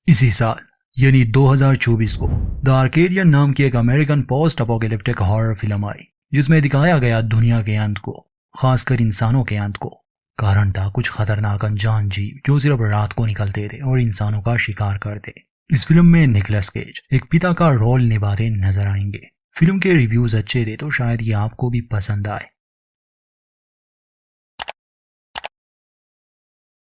इसी साल यानी 2024 को द आर्केडियन नाम की एक American post apocalyptic horror film आई, जिसमें दिखाया गया दुनिया के अंत को, खासकर इंसानों के अंत को। कारण था कुछ खतरनाक अनजान जीव जो सिर्फ रात को निकलते थे और इंसानों का शिकार करते। इस फिल्म में निकोलस केज एक पिता का रोल निभाते नजर आएंगे। फिल्म के रिव्यूज अच्छे थे तो शायद ये आपको भी पसंद आए।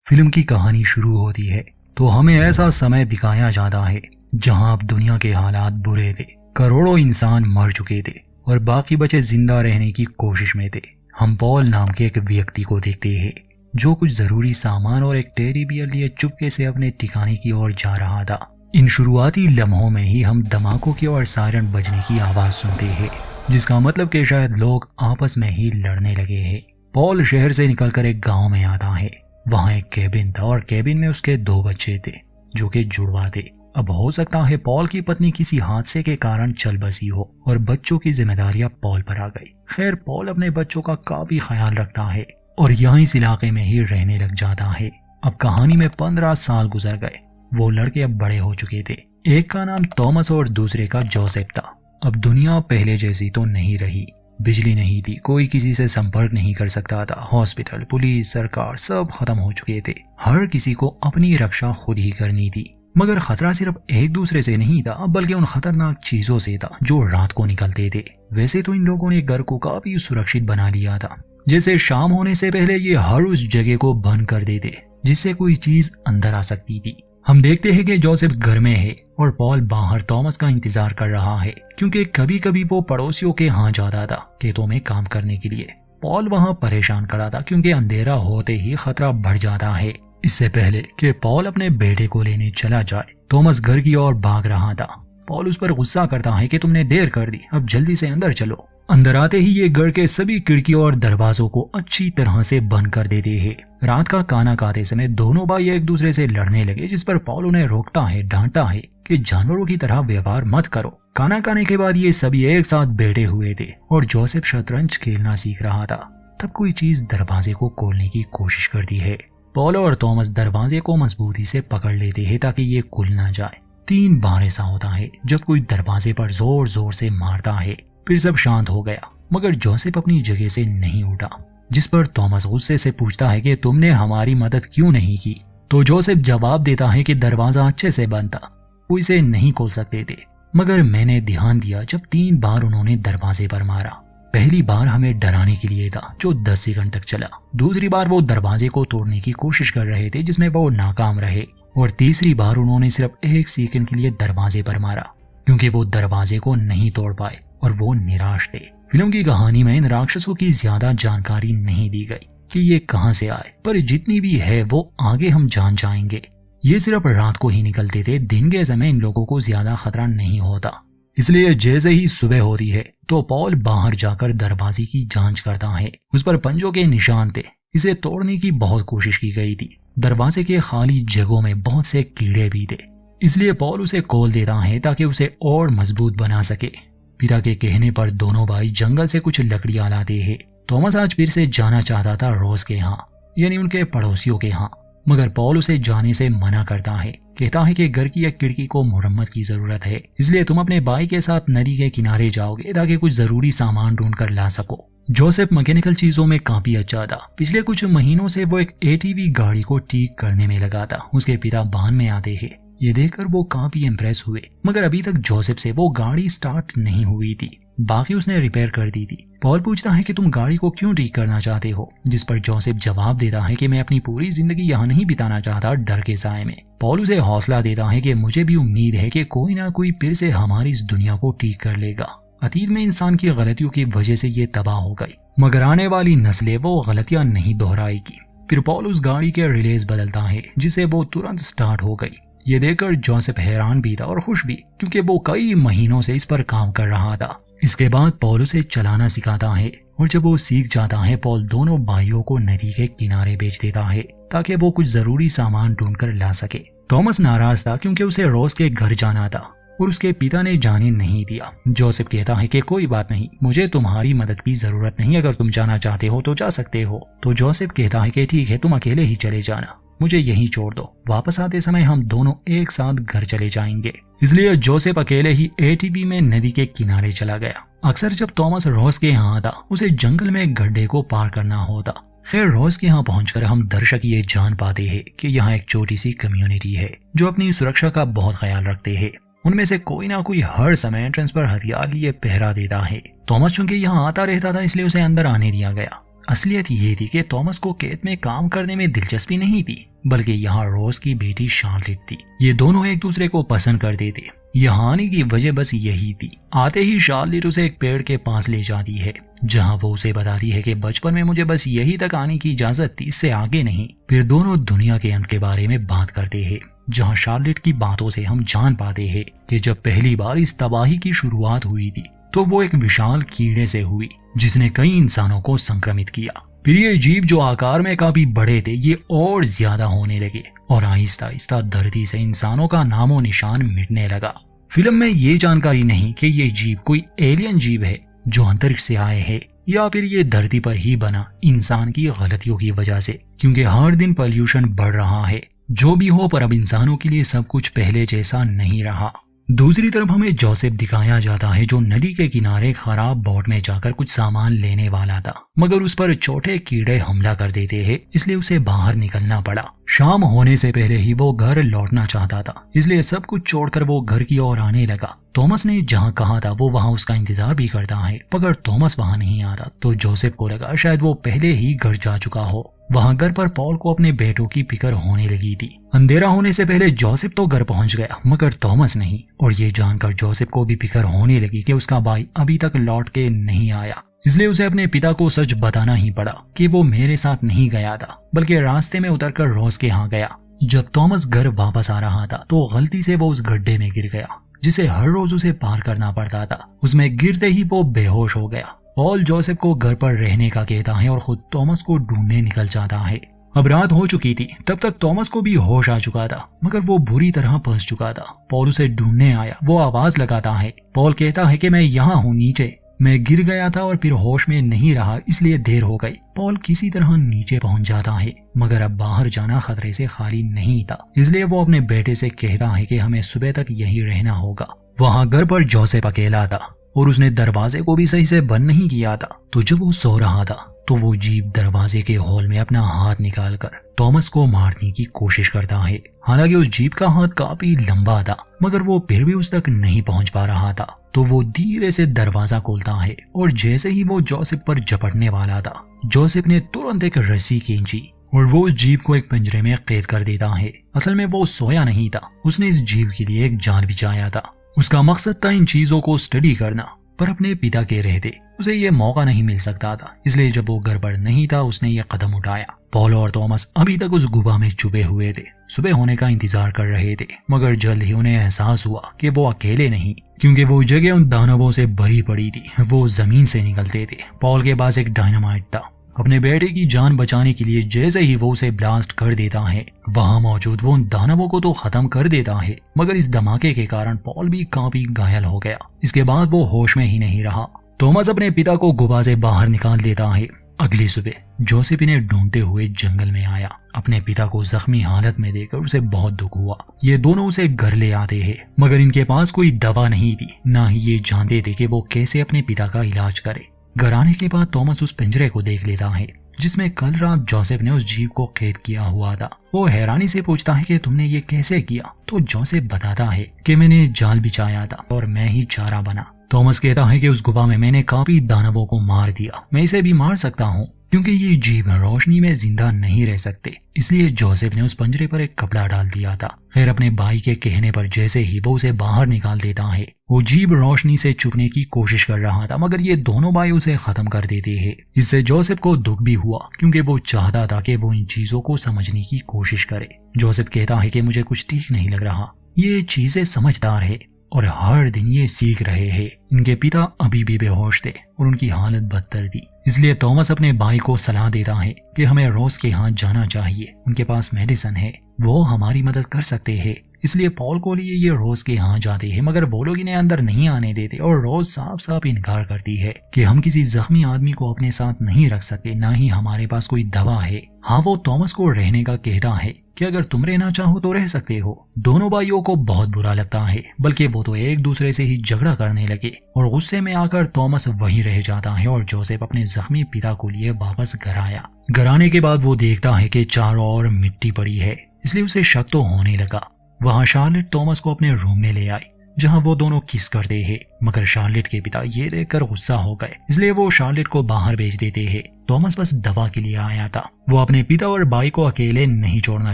फिल्म की कहानी शुरू होती है तो हमें ऐसा समय दिखाया जाता है जहां अब दुनिया के हालात बुरे थे। करोड़ों इंसान मर चुके थे और बाकी बचे जिंदा रहने की कोशिश में थे। हम पॉल नाम के एक व्यक्ति को देखते हैं जो कुछ जरूरी सामान और एक टेडी बियर लिए चुपके से अपने ठिकाने की ओर जा रहा था। इन शुरुआती लम्हों में ही हम धमाकों की और सायरन बजने की आवाज सुनते हैं, जिसका मतलब कि शायद लोग आपस में ही लड़ने लगे हैं। पॉल शहर से निकलकर एक गाँव में आता है। वहाँ एक केबिन था और केबिन में उसके 2 बच्चे थे जो कि जुड़वा थे। अब हो सकता है पॉल की पत्नी किसी हादसे के कारण चल बसी हो और बच्चों की जिम्मेदारियां पॉल पर आ गई। खैर, पॉल अपने बच्चों का काफी ख्याल रखता है और यहाँ इस इलाके में ही रहने लग जाता है। अब कहानी में 15 साल गुजर गए। वो लड़के अब बड़े हो चुके थे। एक का नाम थॉमस और दूसरे का जोसेफ था। अब दुनिया पहले जैसी तो नहीं रही। बिजली नहीं थी, कोई किसी से संपर्क नहीं कर सकता था। हॉस्पिटल, पुलिस, सरकार सब खत्म हो चुके थे। हर किसी को अपनी रक्षा खुद ही करनी थी। मगर खतरा सिर्फ एक दूसरे से नहीं था बल्कि उन खतरनाक चीजों से था जो रात को निकलते थे। वैसे तो इन लोगों ने घर को काफी सुरक्षित बना लिया था। जैसे शाम होने से पहले ये हर उस जगह को बंद कर देते जिससे कोई चीज अंदर आ सकती थी। हम देखते हैं कि जोसेफ घर में है और पॉल बाहर थॉमस का इंतजार कर रहा है, क्योंकि कभी कभी वो पड़ोसियों के यहाँ जाता था खेतों में काम करने के लिए। पॉल वहाँ परेशान खड़ा था क्योंकि अंधेरा होते ही खतरा बढ़ जाता है। इससे पहले कि पॉल अपने बेटे को लेने चला जाए, थॉमस घर की ओर भाग रहा था। पॉल उस पर गुस्सा करता है कि तुमने देर कर दी, अब जल्दी से अंदर चलो। अंदर आते ही ये घर के सभी खिड़कियों और दरवाजों को अच्छी तरह से बंद कर देते हैं। रात का खाना खाते समय दोनों भाई एक दूसरे से लड़ने लगे, जिस पर पॉल उन्हें रोकता है, डांटता है कि जानवरों की तरह व्यवहार मत करो। खाना खाने के बाद ये सभी एक साथ बैठे हुए थे और जोसेफ शतरंज खेलना सीख रहा था। तब कोई चीज दरवाजे को खोलने की कोशिश करती है। पॉल और थॉमस दरवाजे को मजबूती से पकड़ लेते हैं ताकि ये खुल ना जाए। 3 बार ऐसा होता है जब कोई दरवाजे पर जोर जोर से मारता है। फिर सब शांत हो गया, मगर जोसेफ अपनी जगह से नहीं उठा, जिस पर थॉमस गुस्से से पूछता है कि तुमने हमारी मदद क्यों नहीं की। तो जोसेफ जवाब देता है कि दरवाजा अच्छे से बंद था, वो इसे नहीं खोल सकते थे, मगर मैंने ध्यान दिया जब 3 बार उन्होंने दरवाजे पर मारा। पहली बार हमें डराने के लिए था जो 10 सेकंड तक चला। दूसरी बार वो दरवाजे को तोड़ने की कोशिश कर रहे थे जिसमें वो नाकाम रहे। और तीसरी बार उन्होंने सिर्फ 1 सेकंड के लिए दरवाजे पर मारा क्योंकि वो दरवाजे को नहीं तोड़ पाए और वो निराश थे। फिल्म की कहानी में इन राक्षसों की ज्यादा जानकारी नहीं दी गई कि ये कहां से आए, पर जितनी भी है वो आगे हम जान जाएंगे। ये सिर्फ रात को ही निकलते थे, दिन के समय इन लोगों को ज्यादा खतरा नहीं होता। इसलिए जैसे ही सुबह होती है तो पॉल बाहर जाकर दरवाजे की जांच करता है। उस पर पंजों के निशान थे। इसे तोड़ने की बहुत कोशिश की गई थी। दरवाजे के खाली जगहों में बहुत से कीड़े भी थे, इसलिए पॉल उसे खोल देता है ताकि उसे और मजबूत बना सके। पिता के कहने पर दोनों भाई जंगल से कुछ लकड़ियां लाते हैं। थॉमस आज फिर से जाना चाहता था रोज के यहाँ, यानी उनके पड़ोसियों के यहाँ, मगर पॉल उसे जाने से मना करता है। कहता है कि घर की एक खिड़की को मरम्मत की जरूरत है, इसलिए तुम अपने भाई के साथ नदी के किनारे जाओगे ताकि कुछ जरूरी सामान ढूंढ कर ला सको। जोसेफ मैकेनिकल चीजों में काफी अच्छा था। पिछले कुछ महीनों से वो एक एटीवी गाड़ी को ठीक करने में लगा था। उसके पिता वाहन में आते हैं। ये देखकर वो काफी इम्प्रेस हुए, मगर अभी तक जोसेफ से वो गाड़ी स्टार्ट नहीं हुई थी। बाकी उसने रिपेयर कर दी थी। पॉल पूछता है कि तुम गाड़ी को क्यों ठीक करना चाहते हो, जिस पर जोसेफ जवाब देता है कि मैं अपनी पूरी जिंदगी यहाँ नहीं बिताना चाहता डर के साए में। पॉल उसे हौसला देता है कि मुझे भी उम्मीद है कि कोई ना कोई फिर से हमारी इस दुनिया को ठीक कर लेगा। अतीत में इंसान की गलतियों की वजह से ये तबाह हो गई, मगर आने वाली नस्लें वो गलतियां नहीं दोहराएगी। फिर पॉल उस गाड़ी के रिलेज बदलता है जिसे वो तुरंत स्टार्ट हो गई। ये देखकर जोसेफ हैरान भी था और खुश भी, क्योंकि वो कई महीनों से इस पर काम कर रहा था। इसके बाद पॉल उसे चलाना सिखाता है और जब वो सीख जाता है पॉल दोनों भाइयों को नदी के किनारे भेज देता है ताकि वो कुछ जरूरी सामान ढूंढकर ला सके। थॉमस नाराज था क्योंकि उसे रोज के घर जाना था और उसके पिता ने जाने नहीं दिया। जोसेफ कहता है कि कोई बात नहीं, मुझे तुम्हारी मदद की जरूरत नहीं, अगर तुम जाना चाहते हो तो जा सकते हो। तो जोसेफ कहता है कि ठीक है, तुम अकेले ही चले जाना। मुझे यहीं छोड़ दो, वापस आते समय हम दोनों एक साथ घर चले जाएंगे। इसलिए जोसेफ अकेले ही एटीवी में नदी के किनारे चला गया। अक्सर जब थॉमस रोज के यहाँ आता उसे जंगल में गड्ढे को पार करना होता। खैर रोज के यहाँ पहुंचकर हम दर्शक ये जान पाते हैं कि यहाँ एक छोटी सी कम्युनिटी है जो अपनी सुरक्षा का बहुत ख्याल रखते हैं। उनमें से कोई ना कोई हर समय एंट्रेंस पर हथियार लिए पहरा देता है। थॉमस चूंकि यहाँ आता रहता था इसलिए उसे अंदर आने दिया गया। असलियत ये थी कि थॉमस को खेत में काम करने में दिलचस्पी नहीं थी, बल्कि यहाँ रोज की बेटी शार्लेट थी। ये दोनों एक दूसरे को पसंद करते थे। यहाँ आने की वजह बस यही थी। आते ही शार्लेट उसे एक पेड़ के पास ले जाती है जहाँ वो उसे बताती है कि बचपन में मुझे बस यही तक आने की इजाजत थी, इससे आगे नहीं। फिर दोनों दुनिया के अंत के बारे में बात करते हैं, जहाँ शार्लेट की बातों से हम जान पाते हैं कि जब पहली बार इस तबाही की शुरुआत हुई थी तो वो एक विशाल कीड़े से हुई जिसने कई इंसानों को संक्रमित किया। फिर ये जीव जो आकार में काफी बड़े थे ये और ज्यादा होने लगे और आहिस्ता आहिस्ता धरती से इंसानों का नामो निशान मिटने लगा। फिल्म में ये जानकारी नहीं कि ये जीव कोई एलियन जीव है जो अंतरिक्ष से आए हैं या फिर ये धरती पर ही बना इंसान की गलतियों की वजह से, क्योंकि हर दिन पॉल्यूशन बढ़ रहा है। जो भी हो पर अब इंसानों के लिए सब कुछ पहले जैसा नहीं रहा। दूसरी तरफ हमें जोसेफ दिखाया जाता है जो नदी के किनारे खराब बोट में जाकर कुछ सामान लेने वाला था, मगर उस पर छोटे कीड़े हमला कर देते हैं, इसलिए उसे बाहर निकलना पड़ा। शाम होने से पहले ही वो घर लौटना चाहता था, इसलिए सब कुछ छोड़कर वो घर की ओर आने लगा। थॉमस ने जहाँ कहा था वो वहाँ उसका इंतजार भी करता है, मगर थॉमस वहाँ नहीं आता तो जोसेफ को लगा शायद वो पहले ही घर जा चुका हो। वहाँ घर पर पॉल को अपने बेटों की फिक्र होने लगी थी। अंधेरा होने से पहले जोसेफ तो घर पहुंच गया मगर थॉमस नहीं, और ये जानकर जोसेफ को भी फिक्र होने लगी कि उसका भाई अभी तक लौट के नहीं आया। इसलिए उसे अपने पिता को सच बताना ही पड़ा कि वो मेरे साथ नहीं गया था, बल्कि रास्ते में उतरकर रोज के यहाँ गया। जब थॉमस घर वापस आ रहा था तो गलती से वो उस गड्ढे में गिर गया जिसे हर रोज उसे पार करना पड़ता था। उसमें गिरते ही वो बेहोश हो गया। पॉल जोसेफ को घर पर रहने का कहता है और खुद थॉमस को ढूंढने निकल जाता है। अब रात हो चुकी थी, तब तक थॉमस को भी होश आ चुका था, मगर वो बुरी तरह फंस चुका था। पॉल उसे ढूंढने आया। वो आवाज लगाता है। पॉल कहता है कि मैं यहाँ हूँ नीचे, मैं गिर गया था और फिर होश में नहीं रहा इसलिए देर हो गई। पॉल किसी तरह नीचे पहुंच जाता है, मगर अब बाहर जाना खतरे से खाली नहीं था, इसलिए वो अपने बेटे से कहता है कि हमें सुबह तक यहीं रहना होगा। वहाँ घर पर जोसेफ अकेला था और उसने दरवाजे को भी सही से बंद नहीं किया था। तो जब वो सो रहा था तो वो जीव दरवाजे के होल में अपना हाथ निकालकर थॉमस को मारने की कोशिश करता है। हालांकि उस जीव का हाथ काफी लंबा था, मगर वो फिर भी उस तक नहीं पहुंच पा रहा था। तो वो धीरे से दरवाजा खोलता है और जैसे ही वो जोसेफ पर झपटने वाला था, जोसेफ ने तुरंत एक रस्सी खींची और वो जीव को एक पिंजरे में कैद कर देता है। असल में वो सोया नहीं था, उसने इस जीव के लिए एक जाल बिछाया था। उसका मकसद था इन चीजों को स्टडी करना, पर अपने पिता के रहते उसे ये मौका नहीं मिल सकता था, इसलिए जब वो घर पर नहीं था उसने ये कदम उठाया। पॉल और थॉमस अभी तक उस गुफा में छुपे हुए थे, सुबह होने का इंतजार कर रहे थे, मगर जल्द ही उन्हें एहसास हुआ कि वो अकेले नहीं, क्योंकि वो जगह उन दानवों से भरी पड़ी थी। वो जमीन से निकलते थे। पॉल के पास एक डायनामाइट था। अपने बेटे की जान बचाने के लिए जैसे ही वो उसे ब्लास्ट कर देता है, वहां मौजूद वो उन दानवों को तो खत्म कर देता है, मगर इस धमाके के कारण पॉल भी काफी घायल हो गया। इसके बाद वो होश में ही नहीं रहा। थॉमस अपने पिता को गुफा से बाहर निकाल देता है। अगली सुबह जोसेफ इन्हें ढूंढते हुए जंगल में आया। अपने पिता को जख्मी हालत में देखकर उसे बहुत दुख हुआ। ये दोनों उसे घर ले आते हैं, मगर इनके पास कोई दवा नहीं थी, ना ही ये जानते थे कि वो कैसे अपने पिता का इलाज करे। घर आने के बाद थॉमस उस पिंजरे को देख लेता है जिसमें कल रात जोसेफ ने उस जीव को कैद किया हुआ था। वो हैरानी से पूछता है कि तुमने ये कैसे किया? तो जोसेफ बताता है कि मैंने जाल बिछाया था और मैं ही चारा बना। थॉमस कहता है कि उस गुफा में मैंने काफी दानवों को मार दिया, मैं इसे भी मार सकता हूँ क्योंकि ये जीव रोशनी में जिंदा नहीं रह सकते, इसलिए जोसेफ ने उस पिंजरे पर एक कपड़ा डाल दिया था। फिर अपने भाई के कहने पर जैसे ही वो उसे बाहर निकाल देता है, वो जीव रोशनी से छुपने की कोशिश कर रहा था, मगर ये दोनों भाई उसे खत्म कर देते हैं। इससे जोसेफ को दुख भी हुआ क्योंकि वो चाहता था कि वो इन चीजों को समझने की कोशिश करे। जोसेफ कहता है कि मुझे कुछ ठीक नहीं लग रहा, ये चीजें समझदार है और हर दिन ये सीख रहे हैं। इनके पिता अभी भी बेहोश थे और उनकी हालत बदतर थी, इसलिए थॉमस अपने भाई को सलाह देता है कि हमें रोज के यहाँ जाना चाहिए, उनके पास मेडिसिन है। वो हमारी मदद कर सकते हैं। इसलिए पॉल को लिए ये रोज के यहाँ जाते हैं, मगर वो लोग इन्हें अंदर नहीं आने देते और रोज साफ साफ इनकार करती है कि हम किसी जख्मी आदमी को अपने साथ नहीं रख सकते, ना ही हमारे पास कोई दवा है। हाँ, वो थॉमस को रहने का कहता है कि अगर तुम रहना चाहो तो रह सकते हो। दोनों भाइयों को बहुत बुरा लगता है, बल्कि वो तो एक दूसरे से ही झगड़ा करने लगे और गुस्से में आकर थॉमस वहीं रह जाता है और जोसेफ अपने जख्मी पिता को लिए वापस घर आया। घर आने के बाद वो देखता है कि चारों ओर मिट्टी पड़ी है, इसलिए उसे शक तो होने लगा। वहाँ शार्लेट थॉमस को अपने रूम में ले आई, जहाँ वो दोनों किस करते हैं, मगर शार्लेट के पिता ये देखकर गुस्सा हो गए, इसलिए वो शार्लेट को बाहर भेज देते हैं। थॉमस बस दवा के लिए आया था, वो अपने पिता और भाई को अकेले नहीं छोड़ना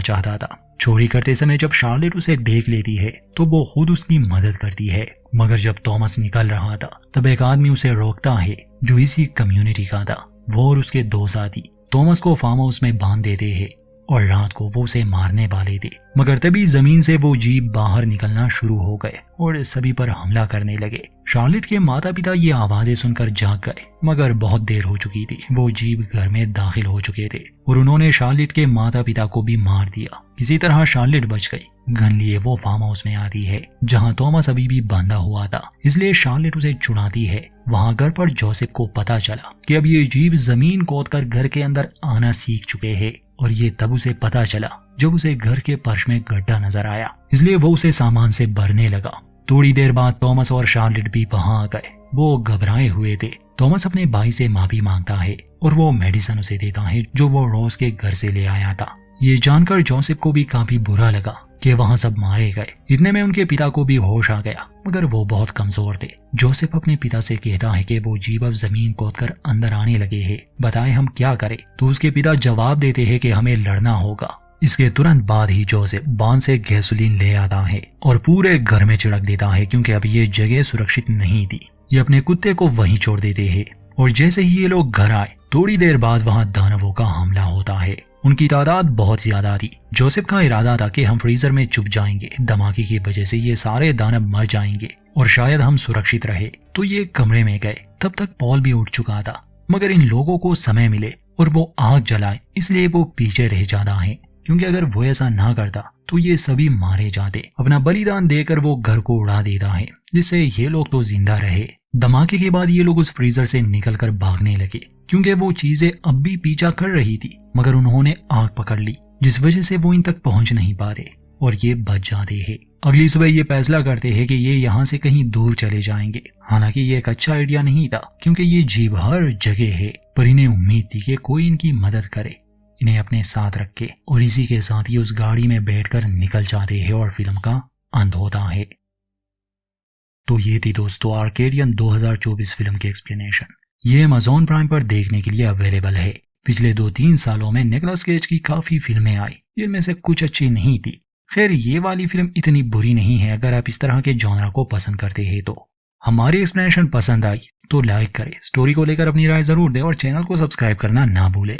चाहता था। चोरी करते समय जब शार्लेट उसे देख लेती है तो वो खुद उसकी मदद करती है, मगर जब थॉमस निकल रहा था तब एक आदमी उसे रोकता है जो इसी कम्युनिटी का था। वो और उसके दो साथी थॉमस को फार्म हाउस में बांध देते हैं और रात को वो उसे मारने वाले थे, मगर तभी जमीन से वो जीव बाहर निकलना शुरू हो गए और सभी पर हमला करने लगे। शार्लेट के माता पिता ये आवाजें सुनकर जाग गए, मगर बहुत देर हो चुकी थी। वो जीव घर में दाखिल हो चुके थे और उन्होंने शार्लेट के माता पिता को भी मार दिया। किसी तरह शार्लेट बच गई। गन लिए वो फार्म हाउस में आती है जहाँ थॉमस अभी भी बंधा हुआ था, इसलिए शार्लेट उसे छुड़ाती है। वहाँ घर पर जोसेफ को पता चला कि अब ये जीव जमीन खोदकर घर के अंदर आना सीख चुके हैं, और ये तब उसे पता चला जब उसे घर के फर्श में गड्ढा नजर आया, इसलिए वो उसे सामान से भरने लगा। थोड़ी देर बाद थॉमस और शार्लेट भी वहां आ गए। वो घबराए हुए थे। थॉमस अपने भाई से माफी मांगता है और वो मेडिसिन उसे देता है जो वो रोज के घर से ले आया था। ये जानकर जोसेफ को भी काफी बुरा लगा कि वहाँ सब मारे गए। इतने में उनके पिता को भी होश आ गया, मगर वो बहुत कमजोर थे। जोसेफ अपने पिता से कहता है कि वो जीव अब जमीन खोदकर अंदर आने लगे हैं, बताएं हम क्या करें। तो उसके पिता जवाब देते हैं कि हमें लड़ना होगा। इसके तुरंत बाद ही जोसेफ बांध से गैसोलीन ले आता है और पूरे घर में छिड़क देता है, क्योंकि अब ये जगह सुरक्षित नहीं थी। ये अपने कुत्ते को वहीं छोड़ देते हैं और जैसे ही ये लोग घर आए थोड़ी देर बाद वहाँ दानवों का हमला होता है। उनकी तादाद बहुत ज्यादा थी। जोसेफ का इरादा था कि हम फ्रीजर में छुप जाएंगे, धमाके की वजह से ये सारे दानव मर जाएंगे और शायद हम सुरक्षित रहे। तो ये कमरे में गए। तब तक पॉल भी उठ चुका था, मगर इन लोगों को समय मिले और वो आग जलाए, इसलिए वो पीछे रह जाता है, क्योंकि अगर वो ऐसा ना करता तो ये सभी मारे जाते। अपना बलिदान देकर वो घर को उड़ा देता है, जिससे ये लोग तो जिंदा रहे। धमाके के बाद ये लोग उस फ्रीजर से निकलकर भागने लगे, क्योंकि वो चीजें अब भी पीछा कर रही थी, मगर उन्होंने आग पकड़ ली, जिस वजह से वो इन तक पहुंच नहीं पाते और ये बच जाते हैं। अगली सुबह ये फैसला करते हैं कि ये यहाँ से कहीं दूर चले जाएंगे। हालांकि ये एक अच्छा आइडिया नहीं था, क्योंकि ये जीव हर जगह है, पर इन्हें उम्मीद थी कि कोई इनकी मदद करे, इन्हें अपने साथ रखे, और इसी के साथ ही उस गाड़ी में बैठकर निकल जाते हैं और फिल्म का अंत होता है। तो ये थी दोस्तों आर्केडियन 2024 फिल्म की एक्सप्लेनेशन। ये अमेज़न प्राइम पर देखने के लिए अवेलेबल है। पिछले 2-3 सालों में निकोलस केज की काफी फिल्में आई, जिनमें से कुछ अच्छी नहीं थी। खैर, ये वाली फिल्म इतनी बुरी नहीं है अगर आप इस तरह के जॉनर को पसंद करते हैं तो। हमारी एक्सप्लेनेशन पसंद आई तो लाइक करें, स्टोरी को लेकर अपनी राय जरूर दें और चैनल को सब्सक्राइब करना ना भूलें।